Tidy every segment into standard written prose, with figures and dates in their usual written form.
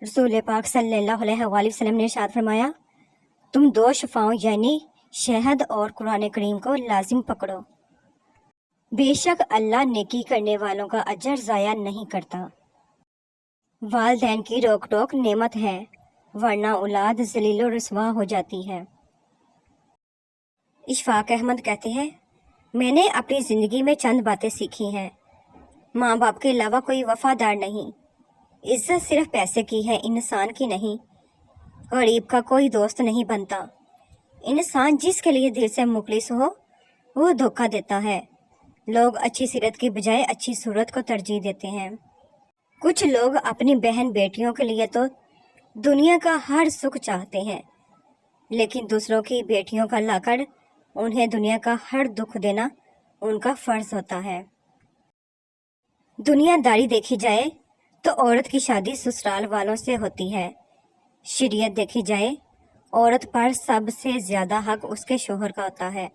रसूल पाक सल्लल्लाहु अलैहि वसल्लम ने इरशाद फरमाया, तुम दो शफाओं यानी शहद और कुरान करीम को लाजिम पकड़ो। बेशक अल्लाह नेकी करने वालों का अजर ज़ाया नहीं करता। वालिदैन की रोक टोक नेमत है, वरना औलाद जलीलो रसवा हो जाती है। इशफाक अहमद कहते हैं, मैंने अपनी ज़िंदगी में चंद बातें सीखी हैं। माँ बाप के अलावा कोई वफादार नहीं। इज्जत सिर्फ पैसे की है, इंसान की नहीं। गरीब का कोई दोस्त नहीं बनता। इंसान जिसके लिए दिल से मुखलिस हो वो धोखा देता है। लोग अच्छी सीरत की बजाय अच्छी सूरत को तरजीह देते हैं। कुछ लोग अपनी बहन बेटियों के लिए तो दुनिया का हर सुख चाहते हैं, लेकिन दूसरों की बेटियों का लाकर उन्हें दुनिया का हर दुख देना उनका फर्ज होता है। दुनियादारी देखी जाए तो औरत की शादी ससुराल वालों से होती है। शरीयत देखी जाए, औरत पर सबसे ज़्यादा हक उसके शोहर का होता है,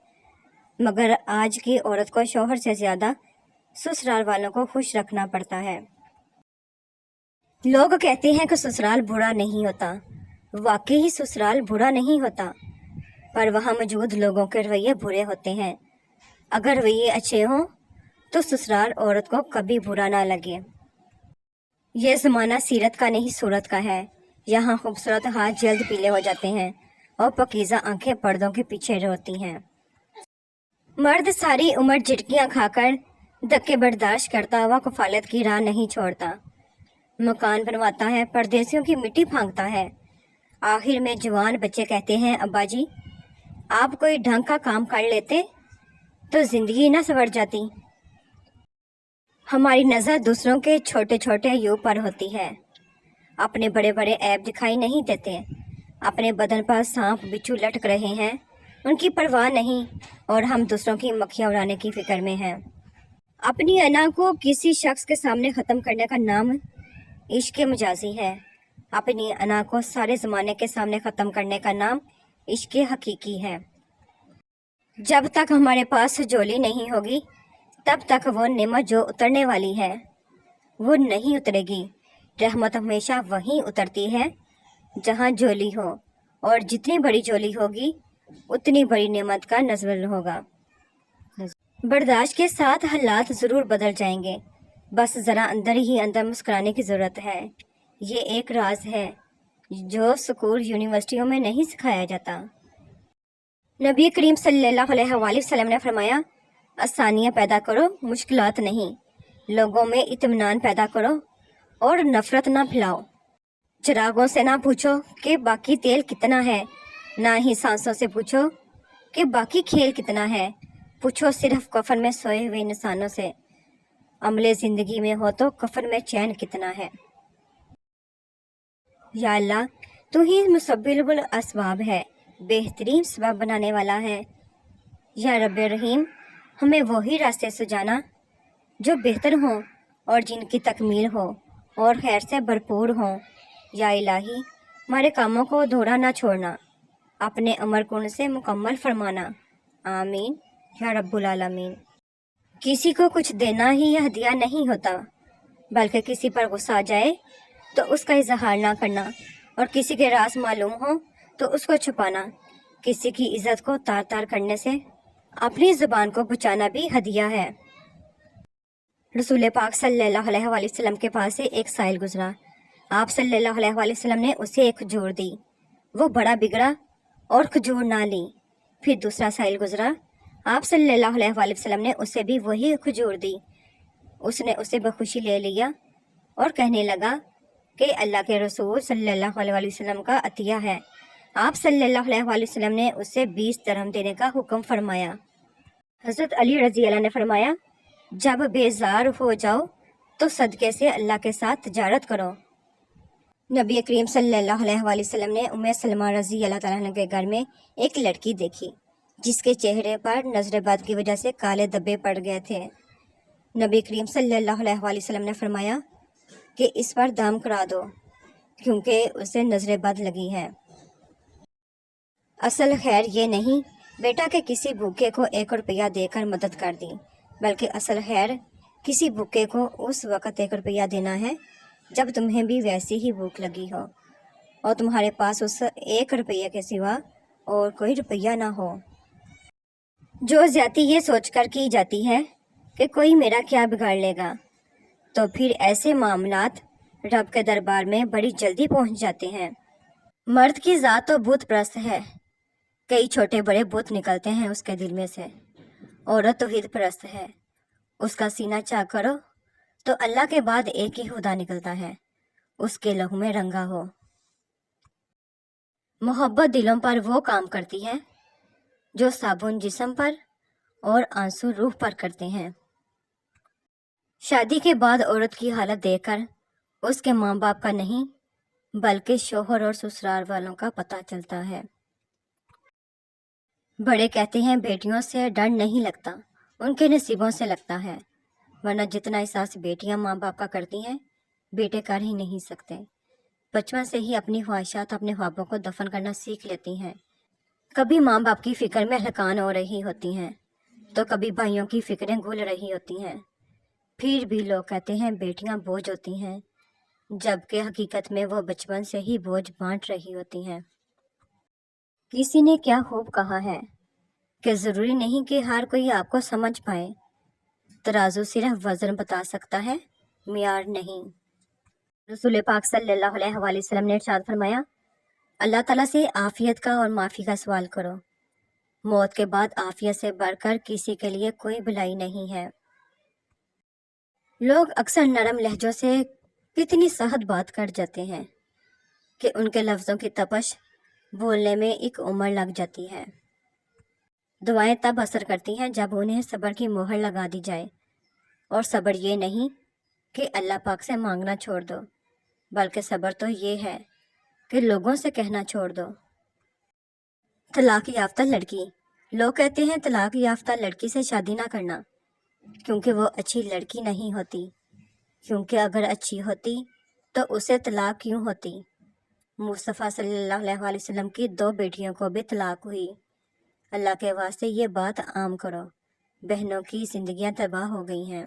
मगर आज की औरत को शोहर से ज़्यादा ससुराल वालों को खुश रखना पड़ता है। लोग कहते हैं कि ससुराल बुरा नहीं होता। वाकई ही ससुराल बुरा नहीं होता, पर वहाँ मौजूद लोगों के रवैये बुरे होते हैं। अगर रवैये अच्छे हों तो ससुराल औरत को कभी बुरा ना लगे। ये ज़माना सीरत का नहीं सूरत का है। यहाँ खूबसूरत हाथ जल्द पीले हो जाते हैं और पकीज़ा आंखें पर्दों के पीछे रोती हैं। मर्द सारी उम्र झिटकियाँ खाकर धक्के बर्दाश्त करता हुआ कफालत की राह नहीं छोड़ता। मकान बनवाता है, परदेसियों की मिट्टी फांकता है। आखिर में जवान बच्चे कहते हैं, अब्बा जी आप कोई ढंग का काम कर लेते तो ज़िंदगी ना संवर जाती। हमारी नज़र दूसरों के छोटे छोटे यूं पर होती है। अपने बड़े बड़े ऐब दिखाई नहीं देते। अपने बदन पर सांप बिच्छू लटक रहे हैं, उनकी परवाह नहीं, और हम दूसरों की मक्खियाँ उड़ाने की फिक्र में हैं। अपनी अना को किसी शख्स के सामने ख़त्म करने का नाम इश्क मजाजी है। अपनी अना को सारे ज़माने के सामने ख़त्म करने का नाम इश्क हकीकी है। जब तक हमारे पास जोली नहीं होगी तब तक वो नेमत जो उतरने वाली है वो नहीं उतरेगी। रहमत हमेशा वहीं उतरती है जहाँ जोली हो, और जितनी बड़ी जोली होगी उतनी बड़ी नेमत का नज़र होगा। बर्दाश्त के साथ हालात ज़रूर बदल जाएंगे, बस ज़रा अंदर ही अंदर मुस्कुराने की ज़रूरत है। ये एक राज है जो स्कूल यूनिवर्सिटियों में नहीं सिखाया जाता। नबी करीम सल्लल्लाहु अलैहि वसल्लम ने फरमाया, आसानियाँ पैदा करो, मुश्किलात नहीं। लोगों में इत्मीनान पैदा करो और नफ़रत ना फैलाओ। चिरागों से ना पूछो कि बाकी तेल कितना है, ना ही सांसों से पूछो कि बाकी खेल कितना है। पूछो सिर्फ कफन में सोए हुए इंसानों से, अमले ज़िंदगी में हो तो कफन में चैन कितना है। या अल्लाह, तू ही मुसब्बिबुल असबाब है, बेहतरीन सबब बनाने वाला है। या रब्बे रहीम, हमें वही रास्ते सुझाना जो बेहतर हों और जिनकी तकमील हो और खैर से भरपूर हों। या इलाही, हमारे कामों को अधूरा ना छोड़ना, अपने अमर कुन से मुकम्मल फरमाना। आमीन या रब्बुल आलमीन। किसी को कुछ देना ही हदिया नहीं होता, बल्कि किसी पर गुस्सा आ जाए तो उसका इजहार ना करना, और किसी के राज मालूम हो तो उसको छुपाना। किसी की इज्जत को तार तार करने से अपनी ज़ुबान को बचाना भी हदिया है। रसूल पाक सल्लल्लाहु अलैहि वसल्लम के पास से एक साइल गुजरा। आप सल्लल्लाहु अलैहि वसल्लम ने उसे एक खजूर दी। वो बड़ा बिगड़ा और खजूर ना ली। फिर दूसरा साइल गुजरा। आप सल्लल्लाहु अलैहि वसल्लम ने उसे भी वही खजूर दी। उसने उसे बखुशी ले लिया और कहने लगा कि अल्लाह के रसूल सल्लल्लाहु अलैहि वसल्लम का अतिया है। आप सल्लल्लाहु अलैहि वसल्लम ने उसे 20 दिरहम देने का हुक्म फरमाया। हज़रत अली रज़ी अल्लाह ने फरमाया, जब बेजार हो जाओ तो सदक़े से अल्लाह के साथ तिजारत करो। नबी करीम सल्लल्लाहु अलैहि वसल्लम ने उम्मे सलमा रज़ी अल्लाह तआला अन्हा के घर में एक लड़की देखी जिसके चेहरे पर नज़र बद की वजह से काले धब्बे पड़ गए थे। नबी करीम सल्लल्लाहु अलैहि वसल्लम ने फरमाया कि इस पर दाम करा दो, क्योंकि उसे नज़र बद लगी है। असल खैर ये नहीं बेटा कि किसी भूखे को 1 रुपया देकर मदद कर दी, बल्कि असल खैर किसी भूखे को उस वक़्त 1 रुपया देना है जब तुम्हें भी वैसी ही भूख लगी हो और तुम्हारे पास उस 1 रुपये के सिवा और कोई रुपया ना हो। जो ज्यादती ये सोचकर की जाती है कि कोई मेरा क्या बिगाड़ लेगा, तो फिर ऐसे मामलात रब के दरबार में बड़ी जल्दी पहुंच जाते हैं। मर्द की ज़ात तो बुत परस्त है, कई छोटे बड़े बुत निकलते हैं उसके दिल में से। औरत तो हिद परस्त है, उसका सीना चाक करो तो अल्लाह के बाद एक ही खुदा निकलता है, उसके लहू में रंगा हो। मोहब्बत दिलों पर वो काम करती है जो साबुन जिस्म पर और आंसू रूह पर करते हैं। शादी के बाद औरत की हालत देखकर उसके माँ बाप का नहीं बल्कि शोहर और ससुराल वालों का पता चलता है। बड़े कहते हैं बेटियों से डर नहीं लगता, उनके नसीबों से लगता है, वरना जितना एहसास बेटियां माँ बाप का करती हैं बेटे कर ही नहीं सकते। बचपन से ही अपनी ख्वाहिशात अपने ख्वाबों को दफन करना सीख लेती हैं। कभी माँ बाप की फिक्र में हलकान हो रही होती हैं तो कभी भाइयों की फिक्रें घुल रही होती हैं। फिर भी लोग कहते हैं बेटियां बोझ होती हैं, जबकि हकीकत में वो बचपन से ही बोझ बांट रही होती हैं। किसी ने क्या खूब कहा है कि ज़रूरी नहीं कि हर कोई आपको समझ पाए, तराजू सिर्फ वज़न बता सकता है, मियार नहीं। रसूल पाक सल्लल्लाहु अलैहि वसल्लम ने इरशाद फरमाया, अल्लाह ताला से आफ़ियत का और माफ़ी का सवाल करो, मौत के बाद आफ़ियत से बढ़कर किसी के लिए कोई भलाई नहीं है। लोग अक्सर नरम लहजों से कितनी सहज बात कर जाते हैं कि उनके लफ्ज़ों की तपश बोलने में एक उम्र लग जाती है। दुआएं तब असर करती हैं जब उन्हें सब्र की मोहर लगा दी जाए, और सब्र ये नहीं कि अल्लाह पाक से मांगना छोड़ दो, बल्कि सब्र तो ये है कि लोगों से कहना छोड़ दो। तलाक याफ्ता लड़की। लोग कहते हैं तलाक याफ्ता लड़की से शादी ना करना क्योंकि वो अच्छी लड़की नहीं होती, क्योंकि अगर अच्छी होती तो उसे तलाक क्यों होती। मुस्तफ़ा सल्लल्लाहु अलैहि वसल्लम की 2 बेटियों को भी तलाक हुई। अल्लाह के वास्ते ये बात आम करो, बहनों की जिंदगियां तबाह हो गई हैं।